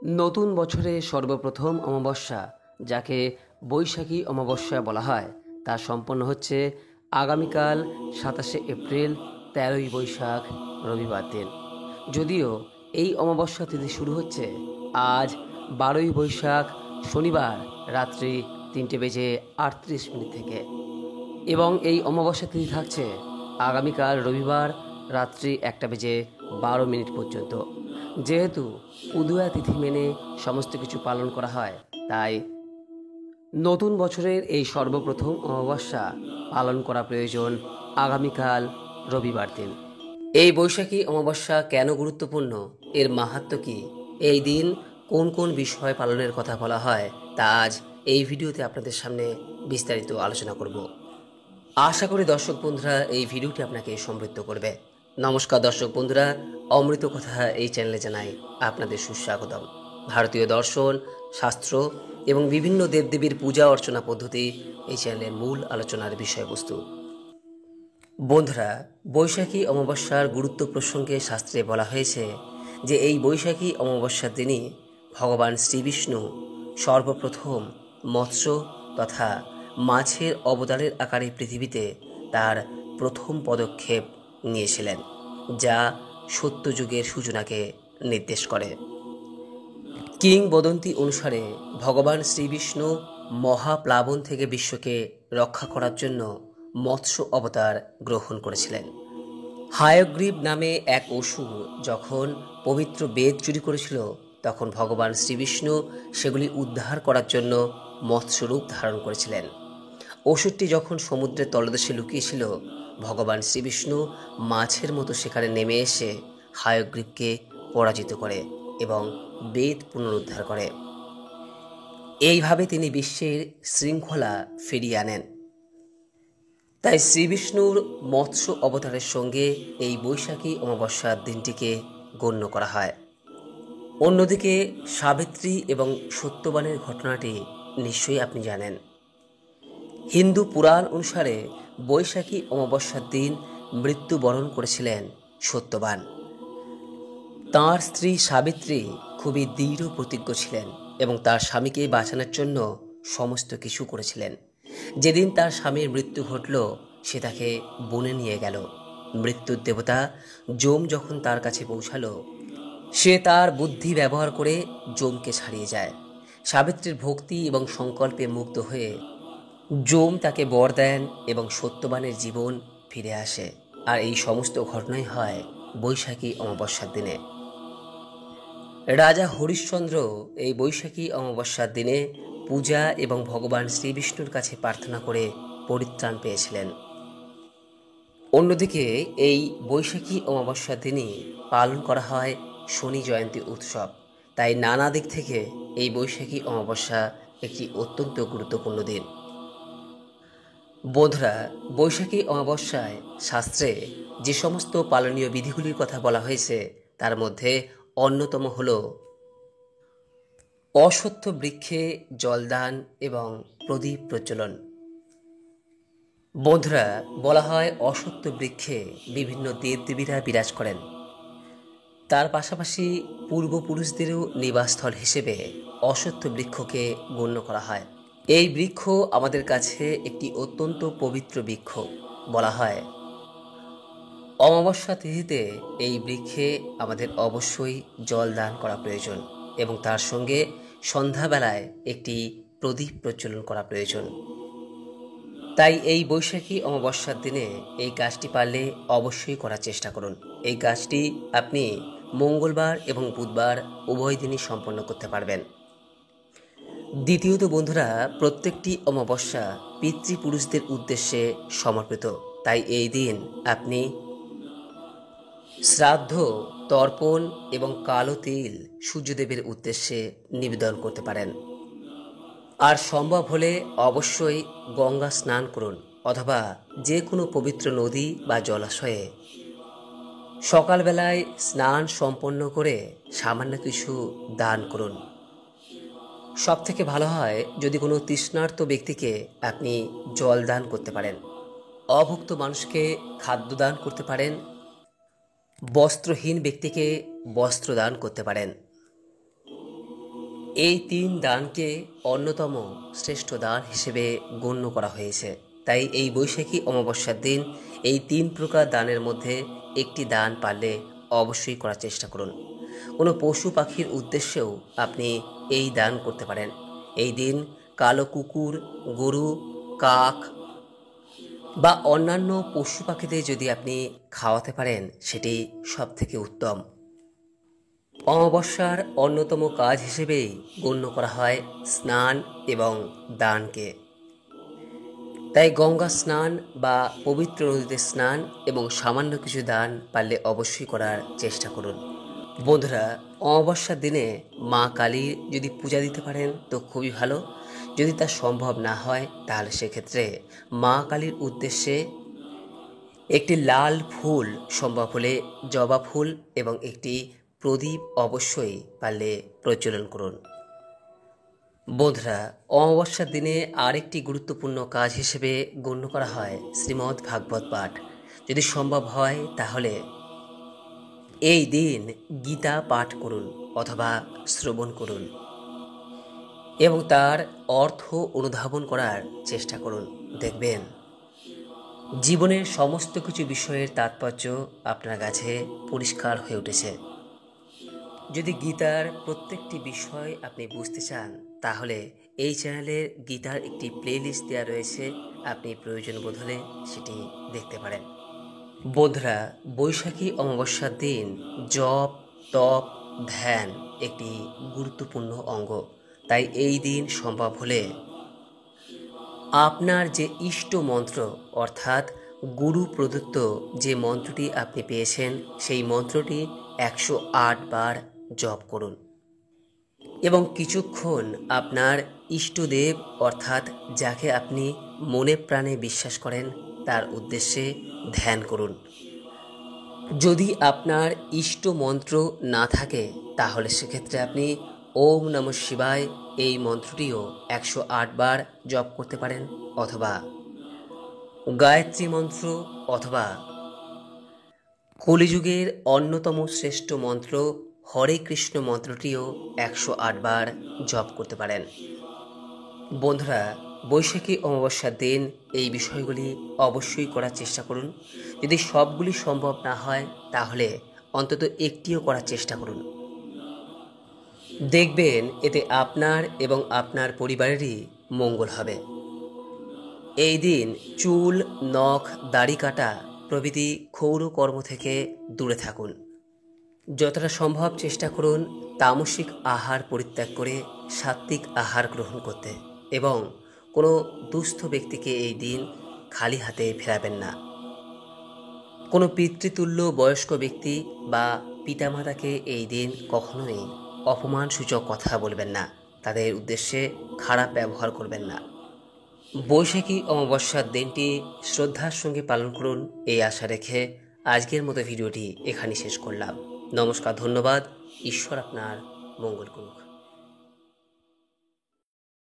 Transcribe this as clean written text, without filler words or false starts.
নতুন বছরে সর্বপ্রথম অমাবস্যা, যাকে বৈশাখী অমাবস্যা বলা হয়, তা সম্পন্ন হচ্ছে আগামীকাল 27 এপ্রিল, 13ই বৈশাখ, রবিবার দিন। যদিও এই অমাবস্যা তিথি শুরু হচ্ছে আজ 12ই বৈশাখ, শনিবার রাত্রি 3:38 থেকে, এবং এই অমাবস্যা তিথি থাকছে আগামীকাল রবিবার রাত্রি 1:12 পর্যন্ত। যেহেতু উদয়া তিথি মেনে সমস্ত কিছু পালন করা হয়, তাই নতুন বছরের এই সর্বপ্রথম অমাবস্যা পালন করা প্রয়োজন আগামীকাল রবিবার দিন। এই বৈশাখী অমাবস্যা কেন গুরুত্বপূর্ণ, এর মাহাত্ম্য কী, এই দিন কোন কোন বিষয় পালনের কথা বলা হয়, তা আজ এই ভিডিওতে আপনাদের সামনে বিস্তারিত আলোচনা করব। আশা করি দর্শক বন্ধুরা এই ভিডিওটি আপনাকে সমৃদ্ধ করবে। নমস্কার দর্শক বন্ধুরা, অমৃত কথা এই চ্যানেলে জানাই আপনাদের সুস্বাগতম। ভারতীয় দর্শন, শাস্ত্র এবং বিভিন্ন দেবদেবীর পূজা অর্চনা পদ্ধতি এই চ্যানেলের মূল আলোচনার বিষয়বস্তু। বন্ধুরা, বৈশাখী অমাবস্যার গুরুত্ব প্রসঙ্গে শাস্ত্রে বলা হয়েছে যে এই বৈশাখী অমাবস্যার দিনই ভগবান শ্রীবিষ্ণু সর্বপ্রথম মৎস্য তথা মাছের অবতারের আকারে পৃথিবীতে তার প্রথম পদক্ষেপ নিয়েছিলেন, যা সত্যযুগের সূচনাকে নির্দেশ করে। কিংবদন্তি অনুসারে ভগবান শ্রীবিষ্ণু মহাপ্লাবন থেকে বিশ্বকে রক্ষা করার জন্য মৎস্য অবতার গ্রহণ করেছিলেন। হায়গ্রীব নামে এক অসুর যখন পবিত্র বেদ চুরি করেছিল, তখন ভগবান শ্রীবিষ্ণু সেগুলি উদ্ধার করার জন্য মৎস্যরূপ ধারণ করেছিলেন। অসুরটি যখন সমুদ্রের তলদেশে লুকিয়েছিল, ভগবান শ্রীবিষ্ণু মাছের মতো সেখানে নেমে এসে হায়গ্রীবকে পরাজিত করে এবং বেদ পুনরুদ্ধার করে। এইভাবে তিনি বিশ্বের শৃঙ্খলা ফিরিয়ে আনেন। তাই শ্রীবিষ্ণুর মৎস্য অবতারের সঙ্গে এই বৈশাখী অমাবস্যার দিনটিকে গণ্য করা হয়। অন্যদিকে সাবিত্রী এবং সত্যবানের ঘটনাটি নিশ্চয়ই আপনি জানেন। হিন্দু পুরাণ অনুসারে বৈশাখী অমাবস্যার দিন মৃত্যুবরণ করেছিলেন সত্যবান। তাঁর স্ত্রী সাবিত্রী খুবই দৃঢ় প্রতিজ্ঞ ছিলেন এবং তার স্বামীকে বাঁচানোর জন্য সমস্ত কিছু করেছিলেন। যেদিন তার স্বামীর মৃত্যু ঘটল, সে তাকে বনে নিয়ে গেল। মৃত্যুর দেবতা যম যখন তার কাছে পৌঁছালো, সে তার বুদ্ধি ব্যবহার করে যমকে ছাড়িয়ে যায়। সাবিত্রীর ভক্তি এবং সংকল্পে মুগ্ধ হয়ে যম তাকে বর দেন এবং সত্যবানের জীবন ফিরে আসে। আর এই সমস্ত ঘটনাই হয় বৈশাখী অমাবস্যার দিনে। রাজা হরিশ্চন্দ্র এই বৈশাখী অমাবস্যার দিনে পূজা এবং ভগবান শ্রীবিষ্ণুর কাছে প্রার্থনা করে পরিত্রাণ পেয়েছিলেন। অন্যদিকে এই বৈশাখী অমাবস্যার দিনই পালন করা হয় শনি জয়ন্তী উৎসব। তাই নানা দিক থেকে এই বৈশাখী অমাবস্যা একটি অত্যন্ত গুরুত্বপূর্ণ দিন। বন্ধুরা, বৈশাখী অমাবস্যায় শাস্ত্রে যে সমস্ত পালনীয় বিধিগুলির কথা বলা হয়েছে, তার মধ্যে অন্যতম হল অশ্বত্থ বৃক্ষে জলদান এবং প্রদীপ প্রজ্বলন। বন্ধুরা, বলা হয় অশ্বত্থ বৃক্ষে বিভিন্ন দেবদেবীরা বিরাজ করেন। তার পাশাপাশি পূর্বপুরুষদেরও নিবাসস্থল হিসেবে অশ্বত্থ বৃক্ষকে গণ্য করা হয়। এই বৃক্ষ আমাদের কাছে একটি অত্যন্ত পবিত্র বৃক্ষ। বলা হয় অমাবস্যা তিথিতে এই বৃক্ষে আমাদের অবশ্যই জল দান করা প্রয়োজন এবং তার সঙ্গে সন্ধ্যাবেলায় একটি প্রদীপ প্রজ্বলন করা প্রয়োজন। তাই এই বৈশাখী অমাবস্যার দিনে এই কাজটি পারলে অবশ্যই করার চেষ্টা করুন। এই কাজটি আপনি মঙ্গলবার এবং বুধবার উভয় দিনই সম্পন্ন করতে পারবেন। দ্বিতীয়ত বন্ধুরা, প্রত্যেকটি অমাবস্যা পিতৃপুরুষদের উদ্দেশ্যে সমর্পিত। তাই এই দিন আপনি শ্রাদ্ধ, তর্পণ এবং কালো তিল সূর্যদেবের উদ্দেশ্যে নিবেদন করতে পারেন। আর সম্ভব হলে অবশ্যই গঙ্গা স্নান করুন অথবা যে কোনো পবিত্র নদী বা জলাশয়ে সকালবেলায় স্নান সম্পন্ন করে সামান্য কিছু দান করুন। সব থেকে ভালো হয় যদি কোনো তৃষ্ণার্ত ব্যক্তিকে আপনি জল দান করতে পারেন, অভুক্ত মানুষকে খাদ্য দান করতে পারেন, বস্ত্রহীন ব্যক্তিকে বস্ত্র দান করতে পারেন। এই 3 দানকে অন্যতম শ্রেষ্ঠ দান হিসেবে গণ্য করা হয়েছে। তাই এই বৈশাখী অমাবস্যার দিন এই 3 প্রকার দানের মধ্যে একটি দান পারলে অবশ্যই করার চেষ্টা করুন। কোনো পশু পাখির উদ্দেশ্যেও আপনি এই দান করতে পারেন। এই দিন কালো কুকুর, গরু, কাক বা অন্যান্য পশু পাখিদের যদি আপনি খাওয়াতে পারেন সেটি সবথেকে উত্তম। অমাবস্যার অন্যতম কাজ হিসেবেই গণ্য করা হয় স্নান এবং দানকে। তাই গঙ্গা স্নান বা পবিত্র নদীতে স্নান এবং সামান্য কিছু দান পারলে অবশ্যই করার চেষ্টা করুন। বন্ধুরা, অমাবস্যার দিনে মা কালীর যদি পূজা দিতে পারেন তো খুবই ভালো। যদি তা সম্ভব না হয় তাহলে সেক্ষেত্রে মা কালীর উদ্দেশ্যে একটি লাল ফুল, সম্ভব হলে জবা ফুল এবং একটি প্রদীপ অবশ্যই পারলে প্রজ্বলন করুন। বন্ধুরা, অমাবস্যার দিনে আরেকটি গুরুত্বপূর্ণ কাজ হিসেবে গণ্য করা হয় শ্রীমদ্ ভাগবত পাঠ। যদি সম্ভব হয় তাহলে এই দিন গীতা পাঠ করুন অথবা শ্রবণ করুন এবং তার অর্থ অনুধাবন করার চেষ্টা করুন। দেখবেন জীবনের সমস্ত কিছু বিষয়ের তাৎপর্য আপনার কাছে পরিষ্কার হয়ে উঠেছে। যদি গীতার প্রত্যেকটি বিষয় আপনি বুঝতে চান তাহলে এই চ্যানেলের গীতার একটি প্লেলিস্ট দেওয়া রয়েছে, আপনি প্রয়োজন বোধ হলে সেটি দেখতে পারেন। বন্ধুরা, বৈশাখী অমাবস্যার দিন জপ, তপ, ধ্যান একটি গুরুত্বপূর্ণ অঙ্গ। তাই এই দিন সম্ভব হলে আপনার যে ইষ্ট মন্ত্র অর্থাৎ গুরু প্রদত্ত যে মন্ত্রটি আপনি পেয়েছেন সেই মন্ত্রটি 108 বার জপ করুন এবং কিছুক্ষণ আপনার ইষ্টদেব অর্থাৎ যাকে আপনি মনে প্রাণে বিশ্বাস করেন তার উদ্দেশ্যে ধ্যান করুন। যদি আপনার ইষ্ট মন্ত্র না থাকে তাহলে সেক্ষেত্রে আপনি ওম নমঃ শিবায় এই মন্ত্রটিও 108 বার জপ করতে পারেন, অথবা গায়ত্রী মন্ত্র অথবা কলিযুগের অন্যতম শ্রেষ্ঠ মন্ত্র হরে কৃষ্ণ মন্ত্রটিও 108 বার জপ করতে পারেন। বন্ধুরা, বৈশাখী অমাবস্যার দিন এই বিষয়গুলি অবশ্যই করার চেষ্টা করুন। যদি সবগুলি সম্ভব না হয় তাহলে অন্তত একটিও করার চেষ্টা করুন। দেখবেন এতে আপনার এবং আপনার পরিবারেরই মঙ্গল হবে। এই দিন চুল, নখ, দাড়ি কাটা প্রভৃতি ক্ষৌর কর্ম থেকে দূরে থাকুন। যতটা সম্ভব চেষ্টা করুন তামসিক আহার পরিত্যাগ করে সাত্ত্বিক আহার গ্রহণ করতে এবং কোনো দুস্থ ব্যক্তিকে এই দিন খালি হাতে ফেরাবেন না। কোনো পিতৃতুল্য বয়স্ক ব্যক্তি বা পিতামাতাকে এই দিন কখনোই অপমানসূচক কথা বলবেন না, তাদের উদ্দেশ্যে খারাপ ব্যবহার করবেন না। বৈশাখী অমাবস্যার দিনটি শ্রদ্ধার সঙ্গে পালন করুন এই আশা রেখে আজকের মতো ভিডিওটি এখানেই শেষ করলাম। নমস্কার, ধন্যবাদ। ঈশ্বর আপনার মঙ্গল করুন।